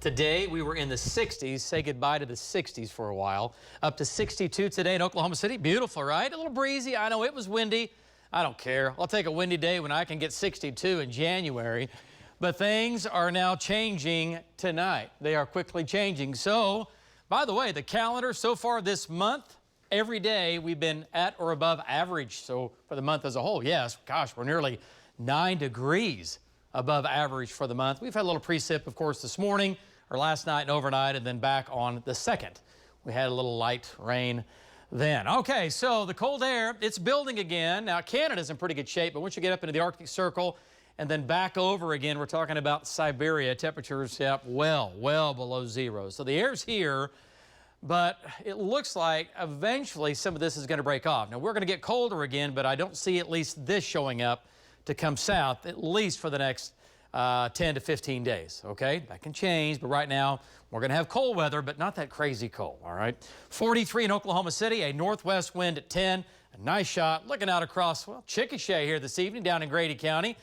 Today we were in the 60s. Say goodbye to the 60s for a while. Up to 62 today in Oklahoma City. Beautiful, right? A little breezy. I know it was windy. I don't care. I'll take a windy day when I can get 62 in January. But things are now changing tonight. They are quickly changing. So, by the way, the calendar so far this month, every day we've been at or above average. So for the month as a whole, yes, gosh, we're nearly 9 degrees above average for the month. We've had a little precip, of course, this morning or last night and overnight, and then back on the 2nd. We had a little light rain then. Okay, so the cold air, it's building again. Now, Canada's in pretty good shape, but once you get up into the Arctic Circle and then back over again, we're talking about Siberia. Temperatures, well below zero. So the air's here, but it looks like eventually some of this is going to break off. Now, we're going to get colder again, but I don't see at least this showing up to come south, at least for the next 10 to 15 days, okay? That can change, but right now we're going to have cold weather, but not that crazy cold, all right? 43 in Oklahoma City, a northwest wind at 10. A nice shot looking out across, well, Chickasha here this evening down in Grady County.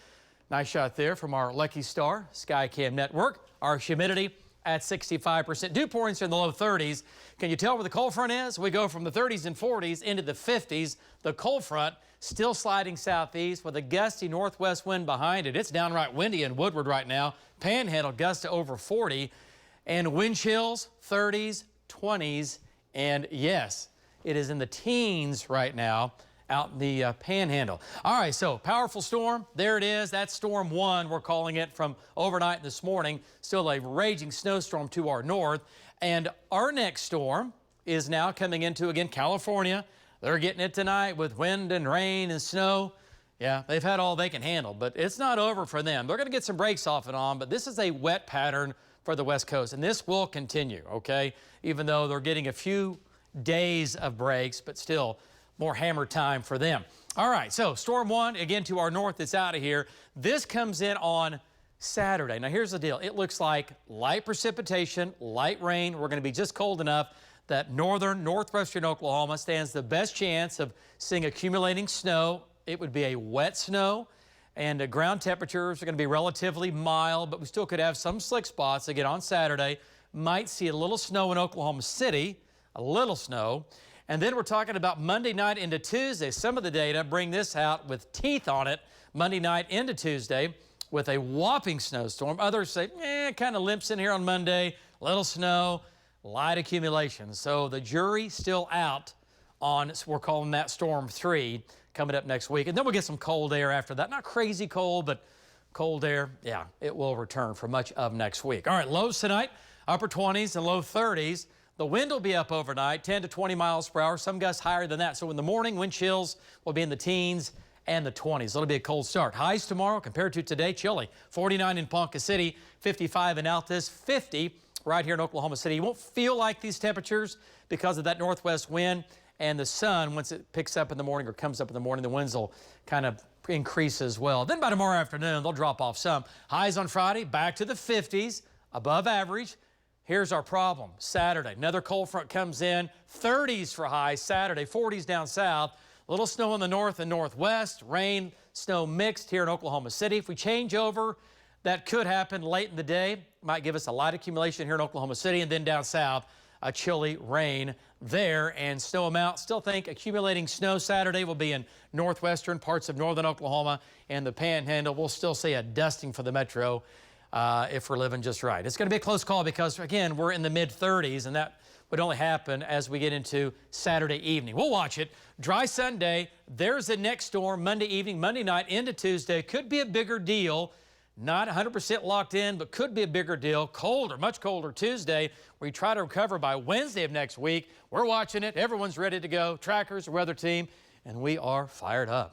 Nice shot there from our Lucky Star Skycam network. Our humidity at 65%. Dew points are in the low 30s. Can you tell where the cold front is? We go from the 30s and 40s into the 50s. The cold front still sliding southeast with a gusty northwest wind behind it. It's downright windy in Woodward right now. Panhandle gusts to over 40. And wind chills, 30s, 20s. And yes, it is in the teens right now out in the Panhandle. All right, so powerful storm. There it is. That's storm 1. We're calling it from overnight this morning. Still a raging snowstorm to our north. And our next storm is now coming into, again, California. They're getting it tonight with wind and rain and snow. Yeah, they've had all they can handle, but it's not over for them. They're going to get some breaks off and on, but this is a wet pattern for the West Coast, and this will continue, okay? Even though they're getting a few days of breaks, but still more hammer time for them. All right, so storm 1, again, to our north, it's out of here. This comes in on Saturday. Now, here's the deal. It looks like light precipitation, light rain. We're going to be just cold enough that northwestern Oklahoma stands the best chance of seeing accumulating snow. It would be a wet snow, and the ground temperatures are going to be relatively mild, but we still could have some slick spots again on Saturday. Might see a little snow in Oklahoma City, a little snow. And then we're talking about Monday night into Tuesday. Some of the data bring this out with teeth on it. Monday night into Tuesday with a whopping snowstorm. Others say, kind of limps in here on Monday, little snow, light accumulation. So the jury's still out on, we're calling that storm 3 coming up next week. And then we'll get some cold air after that. Not crazy cold, but cold air, yeah, it will return for much of next week. All right, lows tonight, upper 20s and low 30s. The wind will be up overnight, 10 to 20 miles per hour, some gusts higher than that. So in the morning, wind chills will be in the teens and the 20s. It'll be a cold start. Highs tomorrow compared to today, chilly. 49 in Ponca City, 55 in Altus, 50 right here in Oklahoma City. You won't feel like these temperatures because of that northwest wind and the sun. Once it picks up in the morning or comes up in the morning, the winds will kind of increase as well. Then by tomorrow afternoon, they'll drop off some. Highs on Friday, back to the 50s, above average. Here's our problem. Saturday, another cold front comes in, 30s for highs Saturday, 40s down south. A little snow in the north and northwest, rain, snow mixed here in Oklahoma City. If we change over, that could happen late in the day. Might give us a light accumulation here in Oklahoma City, and then down south, a chilly rain there. And snow amount, still think accumulating snow Saturday will be in northwestern parts of northern Oklahoma and the Panhandle. We'll still see a dusting for the metro if we're living just right. It's going to be a close call because, again, we're in the mid-30s, and that would only happen as we get into Saturday evening. We'll watch it. Dry Sunday. There's the next storm Monday evening, Monday night into Tuesday. Could be a bigger deal. Not 100% locked in, but could be a bigger deal. Colder, much colder Tuesday. We try to recover by Wednesday of next week. We're watching it. Everyone's ready to go. Trackers, weather team, and we are fired up.